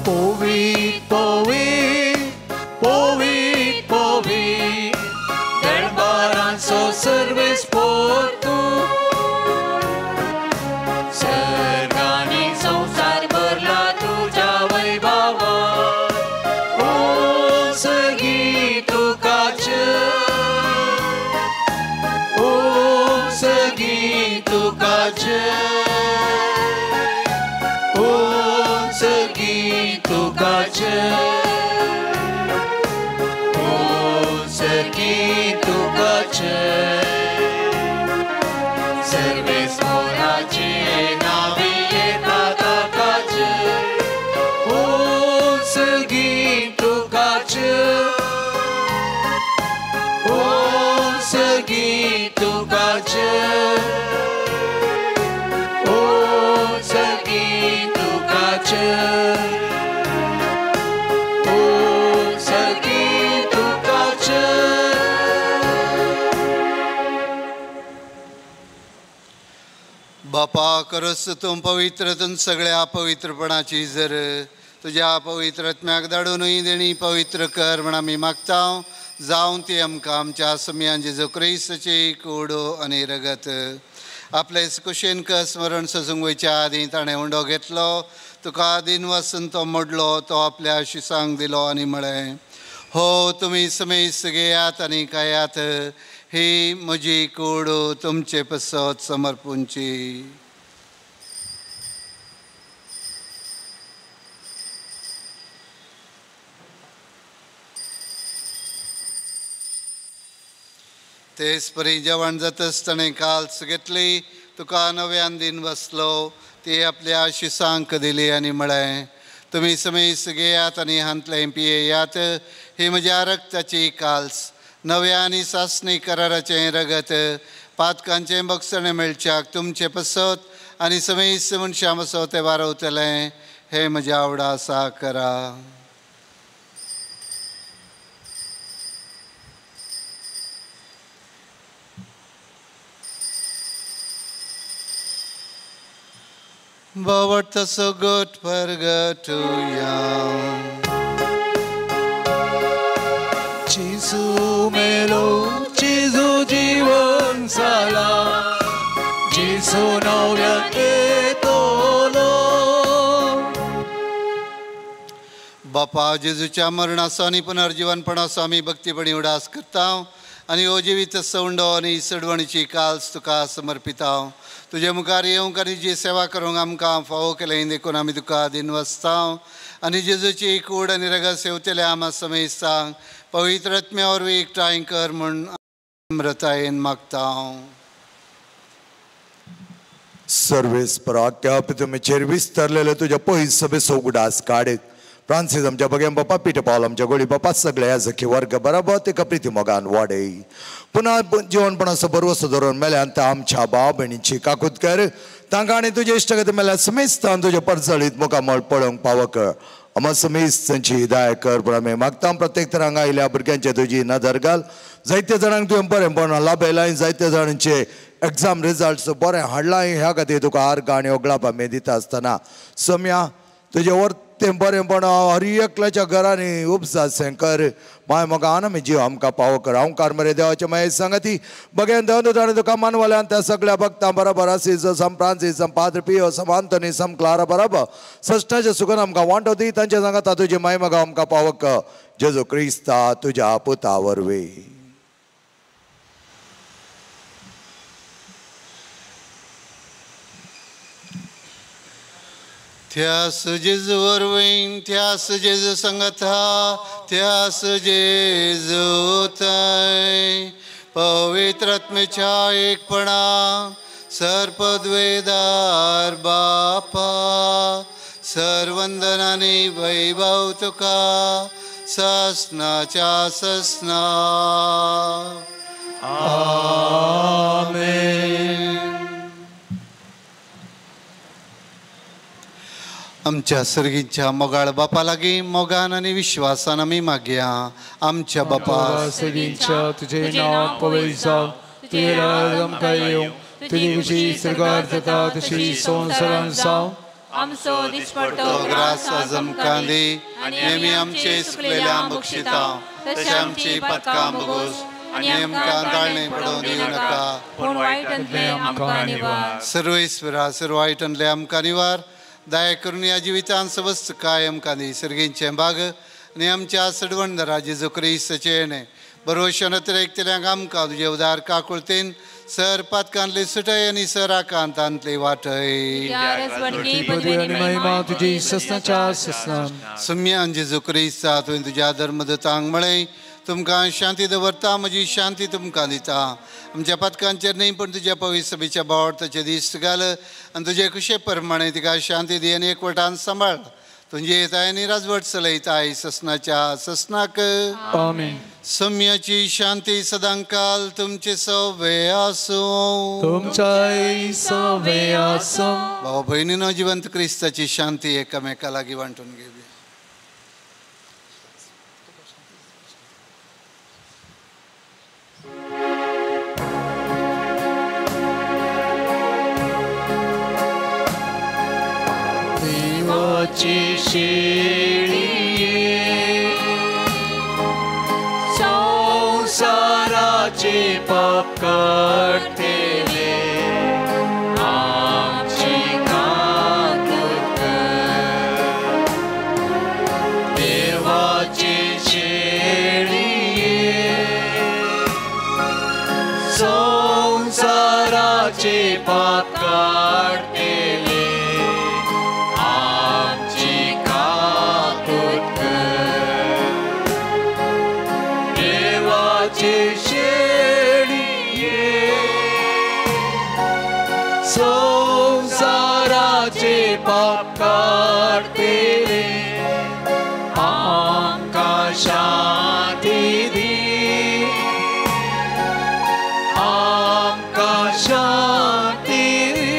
पवित्र पवित्र पवित्र पवित्र दरबारांचो सर्वेस्पोर तूं. सर्गांनी संवसार भरला तुज्या वैभवान. ओ सगळी तुकाच, ओ सगळी तुकाच. ओ सर्गी तुकाचे सर्वेस मोराचे नावे येता ताकाचे ओ सर्गी तुकाचे ओ सर्गी तुकाचे ओ सर्गी तुकाचे ओ सर्गी तुकाचे बापा करस तूं पवित्रतून सगळ्या अपवित्रपणाची जर तुझ्या पवित्र आत्म्याक धाडूनय देणी पवित्र कर म्हण आमी मागता जावं ती आमकां आमच्या समियान जेजू क्रिस्ताची कूडो आनी रगत आपले कुशेन स्मरण सजूंक वयच्या आदीं ताणें उंडो घेतलो तुका दिन वचून तो मोडलो तो आपल्या शिसांक दिलो आनी म्हळें हो तुमी समेस घेयात आनी खायात ही म्हजी कूड तुमचे पसत समर्पूंची तेच परी जेवण जातच ताणें काल्स घेतली तुका नव्यान दिन बसलो ती आपल्या शिसांक दिली आनी म्हळें तुमी समेस घेयात आनी हांतलें पियेयात ही म्हज्या रक्ताची काल्स नव्या आनी सासणी कराराचें रगत पातकांचें बक्षणें मेळच्याक तुमचें पसत आनी समेस मनशां बसो तें वारवतलें हे म्हज्या आवडा आसा करा But that's so good for good to you. जेजू मेलो जेजू जीवन जाला जेजू नव्यान येतलो बापा जेजूच्या मरणाचो आनी पुनर्जीवनपणाचो आमी भक्तीपणी उडास करता आनी हो जिवीत सवंडो आनी सडवणीची काल्स तुका समर्पिता तुजे मुखार येवंक आनी जी सेवा करूंक आमकां फावो केलें देखून आमी तुका दिन वसता आनी जेजूची कूड आनी रगत सेवतले आमा समेस्ता पवित्र आत्म्या वरवीं एकठांय कर म्हूण नम्रतायेन मागता सर्वेस्परा त्या पितुमेचेर विस्तारलेले तुज्या पयस सभेचो उगडास काडीत फ्रांसीस आमच्या बगेन बापा पिटर पॉल आमच्या गोळी बापा सगळे याजकी वर्ग बरोबर तिका प्रिती मोगान वाडय पुन्हा जेवणपणाचो बरवसो धरून मेल्यान त्या आमच्या भाव भयणीची काकूत कर तांकां आनी तुजे इश्टगती मेल्यार समेस्तान तुजे परचळीत मुखामळ पळोवंक फावो कर आमा समेस्तांची हिदाय कर पूण आमी मागता प्रत्येक तरांक आयिल्ल्या भुरग्यांचे तुजी नदर घाल जायत्या जाणांक तुवें बरेंपण लाभयलां जायत्या जाणांचे एग्जाम रिजल्ट्स बरें हाडलां ह्या खातीर तुका आर्ग आनी ओगळाप आमी दिता आसतना सम्या तुजे वर तें बरेंपण हर एकल्याच्या घरांनी उपसासें कर माय मोगा आमी जीव आमकां फावो कर हांव कारमरे देवाचे मागीर सांगाती बगेन देवन ताणें तुका मानवाल्यान त्या सगळ्या भक्तां बरोबर आसीस सम फ्रांसीस सम पाद्र पियो सम आंतोनी सम क्लारा बरोबर सश्टाचे सुखन आमकां वांटो दी तांचे सांगाता तुजी माय मोगा आमकां फावो कर जेजू क्रिस्ता तुज्या पुता वरवीं त्यास जेजू वरवीं त्यास जेजू संगता त्यास जेजू थंय पवित्र आत्मेच्या एकपणा सर्पद्वेदार बापा सर्वंदनानी वैभव तुका ससनाच्या ससना आमेन आमच्या सर्गीच्या मोगाळ बापा लागीं मोगान आनी विश्वासान आमी मागया आमच्या बापा सर्गीच्या तुझे नांव पवित्र जावं तुझे राज आमकां येवं तुजी खुशी स्वर्गार जाता तशी संवसारांत जावं आमचो दिसपडटो ग्रास आज आमकां दी नेमी आमचे सुकलेल्या बक्षिता तशें आमची पातकां बगोस आनी आमकां दाळणे पडोवंक दिवं नाका पूण वायटांतले आमकां निवार सर्वेस्वरा सर्व वायटांतले आमकां निवार दया करून या जिवितान सवस्त कायम कांदी सर्गींचें भाग आनी आमच्या सडवणदारा जेजू क्रिस्ताचे येणे बरोवशेन एकतेल्यांक आमकां तुजे उदार काकुळतेन सर पातकांतली सुटय आनी सराकांतांतली वाटय पदी आणि महिमा तुझी सस्नाच्या सस्नान सुम्यान जेजू क्रिस्ता तुवें तुज्या धर्मदतांक म्हळें तुमकां शांती दवरता म्हजी शांती तुमकां दिता आमच्या पथकांचेर न्ही पूण तुज्या पवित्र सभेच्या बावडताचे दिश्ट घाल आनी तुजे कुशे प्रमाणे तिका शांती दी आनी एकवटान सांबाळ तुझे येताय आनी राजवट चलयताय ससनाच्या ससनाक आमीन सौम्याची शांती सदांकाल तुमचे सवे आसूं तुमच्याय सवे आसूं भाव भयणीनो जिवंत क्रिस्ताची शांती एकामेका लागीं वांटून घेवया देवाची शेळी संसाराचे पाप काढतेले आमची काकूत कर देवाची शेळी संसाराचे पाप काढतेले संसाराचे पाप काढतेले आमकां शांती दी आमकां शांती दी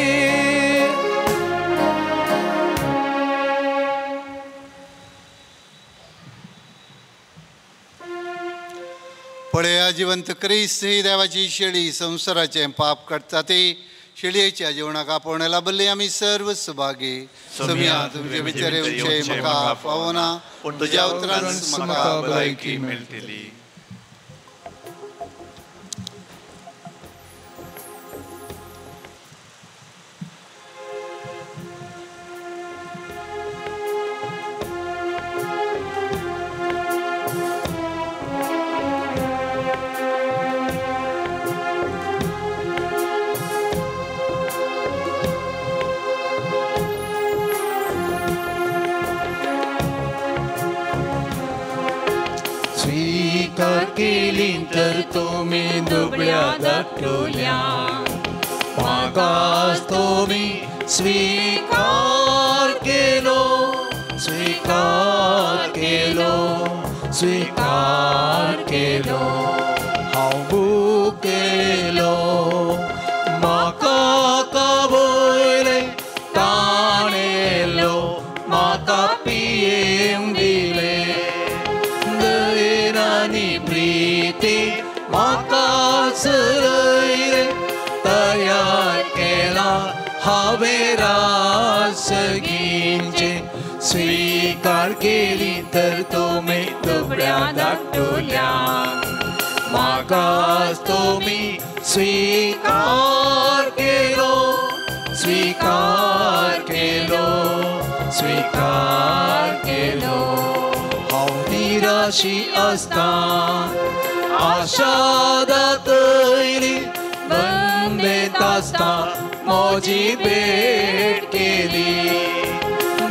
पळया जिवंत क्रिस्त ही देवाची शेळी संसाराचे पाप काडटा ती शेळयेच्या जिवणाक आपोवणे लाभल्ली आमी सर्व सुभागी सुम्या तुमचे भितर येवचे म्हाका फावना पूण तुज्या उतरान म्हाका भलायकी मेळटली स्वीकार केली तर तुम्ही दुबळ्या धाकटुल्या मागास तुम्ही स्वीकार केलो स्वीकार केलो स्वीकार केलो हांव बूक केलो म्हाका काबयले ताणेलो म्हाका पियेवंक दिले प्रीती म्हाका सरयले तयार केला हांवें रासगींचे स्वीकार केली तर तुमी दुबळ्या धाकटुल्यांक म्हाकाच तुमी स्वीकार केलो स्वीकार केलो स्वीकार केलो हांव निराशी आसता आशा दातयली बंदेत आसता म्हजी भेट केली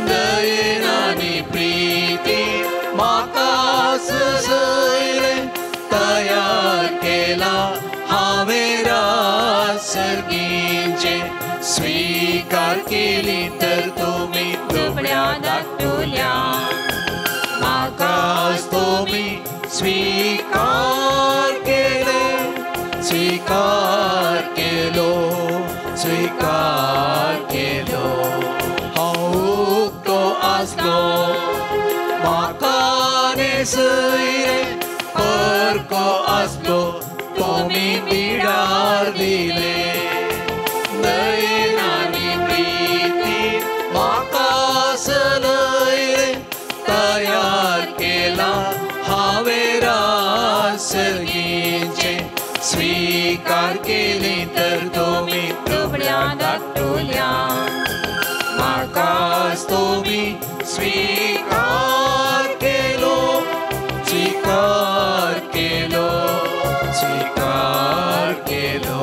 दयेन आनी प्रीती म्हाका सजयले तयार केला हांवें रासगींचे स्वीकार केली तर तुमी दुबळ्या धाकटुल्यांक म्हाकाच तुमी स्वीकार केले स्वीकार केलो स्वीकार केलो हांव उक्तो आसलो म्हाका नेसयले परको आसलो तुमी बिडार दिले दयेन आनी प्रीती म्हाका सलयले तयार केला हांवें रासगींचे स्वीकार केली तर तुमी दुबळ्या धाकटुल्यांक म्हाकाच तुमी स्वीकार केलो स्वीकार केलो स्वीकार केलो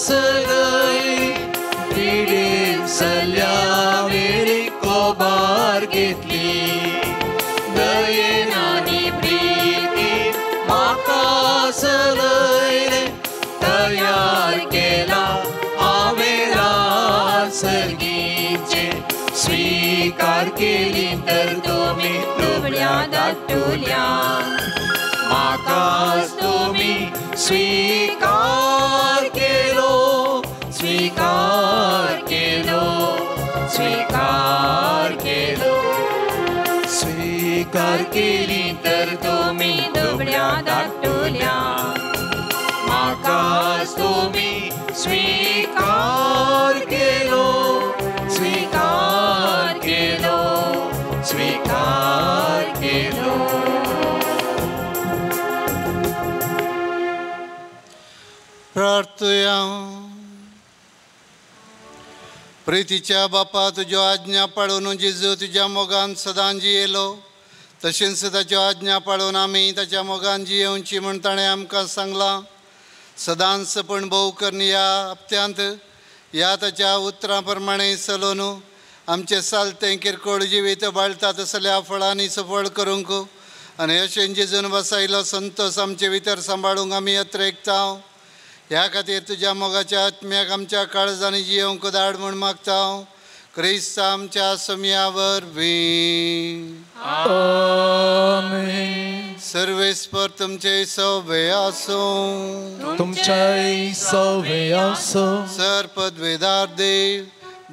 सलय पिडीन सल्ल्या वेळी कोबार घेतली दयेन आनी प्रीती म्हाका सलय तयार केला हांवें सर्गीचे स्वीकार केली तर तुमी दुबळ्या धाकटुल्या म्हाका तुमी स्वीकार केलो स्वीकार केलो स्वीकार केलो स्वीकार केली तर तुमी दुबळ्या धाकटुल्या म्हाका तुमी स्वीकार केलो स्वीकार केलो स्वीकार केलो प्रार्थया प्रितीच्या बापा तुज्यो आज्ञा पाळून जेजू तुज्या मोगान सदां जियेलो तशेंच ताच्यो आज्ञा पाळून आमी ताच्या मोगान जियेवची म्हूण ताणें आमकां सांगलां सदांच पण भोव करनी ह्या हप्त्यांत ह्या ताच्या उतरां प्रमाणे चलोवन आमचें सालतें किरकोळ जिवीत बाळटा तसल्या फळांनी सफळ करूंक आनी अशें जेजून वसायलो संतोश आमचे भितर सांबाळूंक आमी यत्रेकता ह्या खातीर तुज्या मोगाच्या आत्म्याक आमच्या काळजांनी जियोंक धाड म्हूण मागता क्रिस्त आमच्या समिया वरवीं आमेन सर्वेस्पर तुमचे सौभे आसूं तुमच्याय सौवे आसो सरपदवेदार देव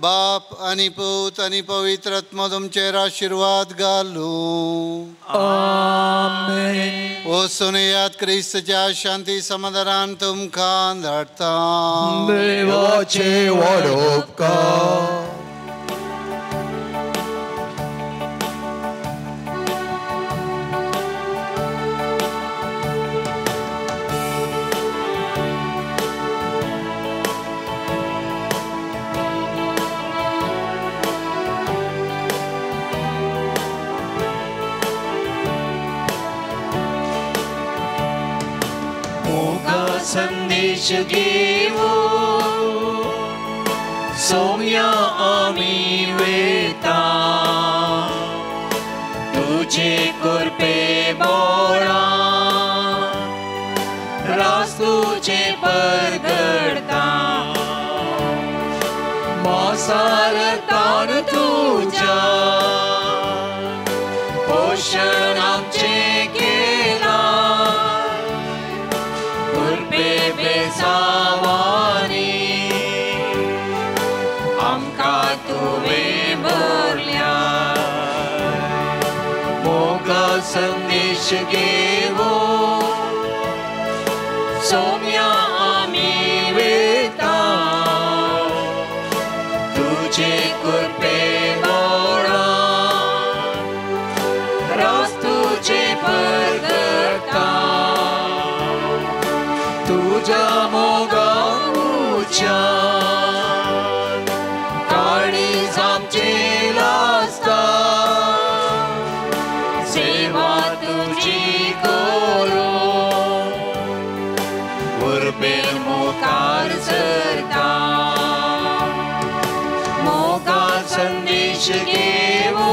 बाप आनी पूत आनी पवित्र आत्मा तुमचेर आशिर्वाद घालूं आमेन वचून यात क्रिस्तच्या शांती समाधानान तुमकां धाडटा देवाचे व्हड उपकार संदेश घेवो सोम्या आमी वेता तुझे कृपे बोळा रास तुझे परगडता मासार ताण तुझ्या पोषण आमचे केला बेसावानी आमकां तुवें भरल्या मोगा संदेश घेवो सोम्या आमी वेता तुझे कृपे बोळा रास तुझे परगडता तुझ्या मोगाच्या काळीज आमचे लासता सेवा तुझी करो उर्बेल मोकार सरता मोगा संदेश घेवो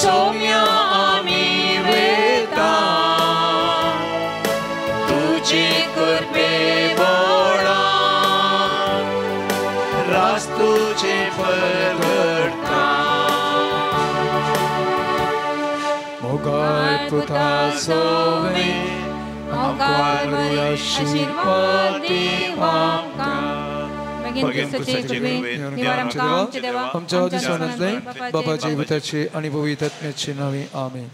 सोम्या आमी वेता तुझे कृपे बोळा रास तुझे परगडता मोगाय पुता सोवे आमकां आशीर्वाद देव आमच्या दिसवणातले बापाची पिताची आणि पवित्र आत्म्याची नावे आमेन